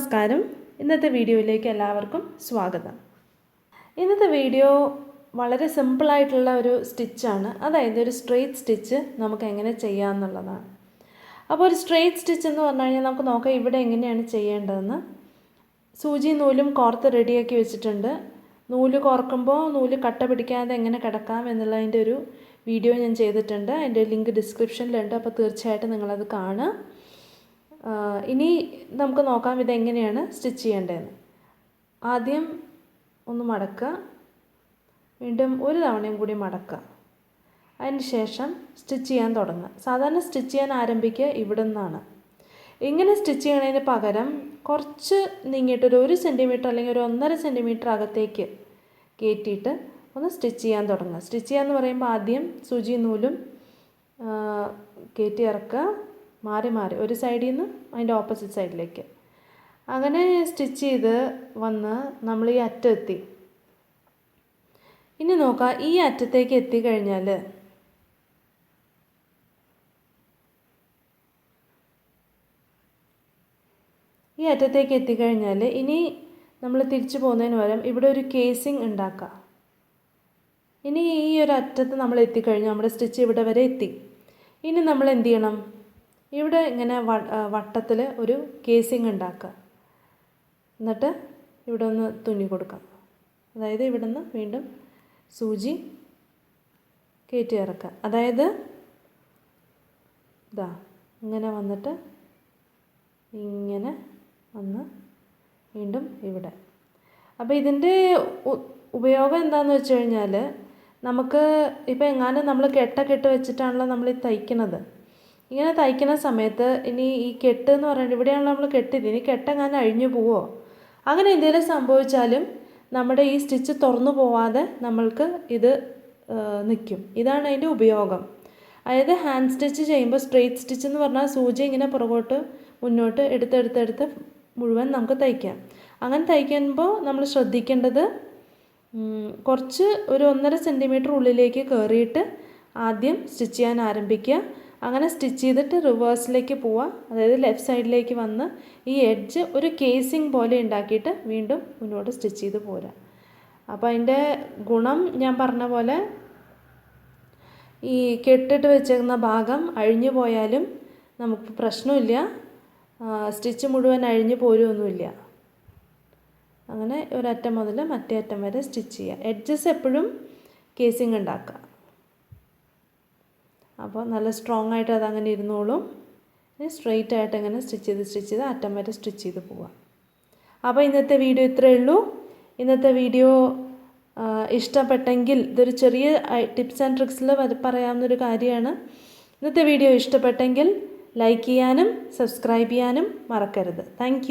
നമസ്കാരം. ഇന്നത്തെ വീഡിയോയിലേക്ക് എല്ലാവർക്കും സ്വാഗതം. ഇന്നത്തെ വീഡിയോ വളരെ സിമ്പിളായിട്ടുള്ള ഒരു സ്റ്റിച്ചാണ്. അതായത് ഒരു സ്ട്രെയിറ്റ് സ്റ്റിച്ച് നമുക്ക് എങ്ങനെ ചെയ്യാമെന്നുള്ളതാണ്. അപ്പോൾ ഒരു സ്ട്രെയിറ്റ് സ്റ്റിച്ച് എന്ന് പറഞ്ഞു കഴിഞ്ഞാൽ നമുക്ക് നോക്കാം ഇവിടെ എങ്ങനെയാണ് ചെയ്യേണ്ടതെന്ന്. സൂചി നൂലും കോർത്ത് റെഡിയാക്കി വെച്ചിട്ടുണ്ട്. നൂല് കോർക്കുമ്പോൾ നൂല് കട്ട പിടിക്കാതെ എങ്ങനെ കിടക്കാം എന്നുള്ളതിൻ്റെ ഒരു വീഡിയോ ഞാൻ ചെയ്തിട്ടുണ്ട്. അതിൻ്റെ ലിങ്ക് ഡിസ്ക്രിപ്ഷനിലുണ്ട്. അപ്പോൾ തീർച്ചയായിട്ടും നിങ്ങളത് കാണുക. ഇനി നമുക്ക് നോക്കാം ഇതെങ്ങനെയാണ് സ്റ്റിച്ച് ചെയ്യേണ്ടതെന്ന്. ആദ്യം ഒന്ന് മടക്കുക, വീണ്ടും ഒരു തവണയും കൂടി മടക്കുക. അതിന് ശേഷം സ്റ്റിച്ച് ചെയ്യാൻ തുടങ്ങുക. സാധാരണ സ്റ്റിച്ച് ചെയ്യാൻ ആരംഭിക്കുക ഇവിടെ നിന്നാണ്. ഇങ്ങനെ സ്റ്റിച്ച് ചെയ്യണതിന് പകരം കുറച്ച് നീങ്ങിയിട്ടൊരു 1 സെൻറ്റിമീറ്റർ അല്ലെങ്കിൽ ഒരു 1.5 സെൻറ്റിമീറ്റർ അകത്തേക്ക് കയറ്റിയിട്ട് ഒന്ന് സ്റ്റിച്ച് ചെയ്യാൻ തുടങ്ങുക. സ്റ്റിച്ച് ചെയ്യാന്ന് പറയുമ്പോൾ ആദ്യം സൂചി നൂലും കയറ്റി ഇറക്കുക, മാറി മാറി ഒരു സൈഡിൽ നിന്ന് അതിൻ്റെ ഓപ്പോസിറ്റ് സൈഡിലേക്ക്. അങ്ങനെ സ്റ്റിച്ച് ചെയ്ത് വന്ന് നമ്മൾ ഈ അറ്റം എത്തി. ഇനി നോക്കാം, ഈ അറ്റത്തേക്ക് എത്തിക്കഴിഞ്ഞാൽ ഇനി നമ്മൾ തിരിച്ചു പോകുന്നതിന് പകരം ഇവിടെ ഒരു കേസിങ് ഉണ്ടാക്കുക. ഇനി ഈ ഒരു അറ്റത്ത് നമ്മൾ എത്തിക്കഴിഞ്ഞു, നമ്മുടെ സ്റ്റിച്ച് ഇവിടെ വരെ എത്തി. ഇനി നമ്മൾ എന്ത് ചെയ്യണം, ഇവിടെ ഇങ്ങനെ വട്ടത്തിൽ ഒരു കേസിങ് ഉണ്ടാക്കുക. എന്നിട്ട് ഇവിടെ ഒന്ന് തുന്നി കൊടുക്കാം. അതായത് ഇവിടെ നിന്ന് വീണ്ടും സൂചി കയറ്റി ഇറക്കുക. അതായത് ഇതാ ഇങ്ങനെ വന്നിട്ട് ഇങ്ങനെ വന്ന് വീണ്ടും ഇവിടെ. അപ്പോൾ ഇതിൻ്റെ ഉപയോഗം എന്താണെന്ന് വെച്ച് കഴിഞ്ഞാൽ, നമുക്ക് ഇപ്പോൾ എങ്ങാനും നമ്മൾ കെട്ട് വെച്ചിട്ടാണല്ലോ നമ്മൾ ഈ തയ്ക്കുന്നത്. ഇങ്ങനെ തയ്ക്കുന്ന സമയത്ത് ഇനി ഈ കെട്ട് എന്ന് പറയുന്നത് ഇവിടെയാണല്ലോ നമ്മൾ കെട്ടിയത്. ഇനി കെട്ടെങ്ങാനും അഴിഞ്ഞു പോവോ അങ്ങനെ എന്തെങ്കിലും സംഭവിച്ചാലും നമ്മുടെ ഈ സ്റ്റിച്ച് തുറന്നു പോവാതെ നമ്മൾക്ക് ഇത് നിൽക്കും. ഇതാണ് അതിൻ്റെ ഉപയോഗം. അതായത് ഹാൻഡ് സ്റ്റിച്ച് ചെയ്യുമ്പോൾ സ്ട്രെയിറ്റ് സ്റ്റിച്ച് എന്ന് പറഞ്ഞാൽ സൂചി ഇങ്ങനെ പുറകോട്ട് മുന്നോട്ട് എടുത്ത് മുഴുവൻ നമുക്ക് തയ്ക്കാം. അങ്ങനെ തയ്ക്കുമ്പോൾ നമ്മൾ ശ്രദ്ധിക്കേണ്ടത് കുറച്ച് ഒരു 1.5 സെൻറ്റിമീറ്റർ ഉള്ളിലേക്ക് കയറിയിട്ട് ആദ്യം സ്റ്റിച്ച് ചെയ്യാൻ ആരംഭിക്കുക. അങ്ങനെ സ്റ്റിച്ച് ചെയ്തിട്ട് റിവേഴ്സിലേക്ക് പോവുക. അതായത് ലെഫ്റ്റ് സൈഡിലേക്ക് വന്ന് ഈ എഡ്ജ് ഒരു കേസിങ് പോലെ ഉണ്ടാക്കിയിട്ട് വീണ്ടും മുന്നോട്ട് സ്റ്റിച്ച് ചെയ്ത് പോരാ. അപ്പോൾ അതിൻ്റെ ഗുണം ഞാൻ പറഞ്ഞ പോലെ ഈ കെട്ടിട്ട് വെച്ചിരുന്ന ഭാഗം അഴിഞ്ഞു പോയാലും നമുക്ക് പ്രശ്നമില്ല, സ്റ്റിച്ച് മുഴുവൻ അഴിഞ്ഞു പോരുമൊന്നുമില്ല. അങ്ങനെ ഒരറ്റം മുതൽ മറ്റേ അറ്റം വരെ സ്റ്റിച്ച് ചെയ്യുക. എഡ്ജസ് എപ്പോഴും കേസിങ് ഉണ്ടാക്കുക. അപ്പോൾ നല്ല സ്ട്രോങ് ആയിട്ട് അതങ്ങനെ ഇരുന്നോളും. ഇനി സ്ട്രെയിറ്റ് ആയിട്ട് അങ്ങനെ സ്റ്റിച്ച് ചെയ്ത് അറ്റം വരെ സ്റ്റിച്ച് ചെയ്ത് പോവാം. അപ്പോൾ ഇന്നത്തെ വീഡിയോ ഇത്രയേ ഉള്ളൂ. ഇന്നത്തെ വീഡിയോ ഇഷ്ടപ്പെട്ടെങ്കിൽ, ഇതൊരു ചെറിയ ടിപ്സ് ആൻഡ് ട്രിക്സിൽ പറയാവുന്നൊരു കാര്യമാണ്. ഇന്നത്തെ വീഡിയോ ഇഷ്ടപ്പെട്ടെങ്കിൽ ലൈക്ക് ചെയ്യാനും സബ്സ്ക്രൈബ് ചെയ്യാനും മറക്കരുത്. താങ്ക്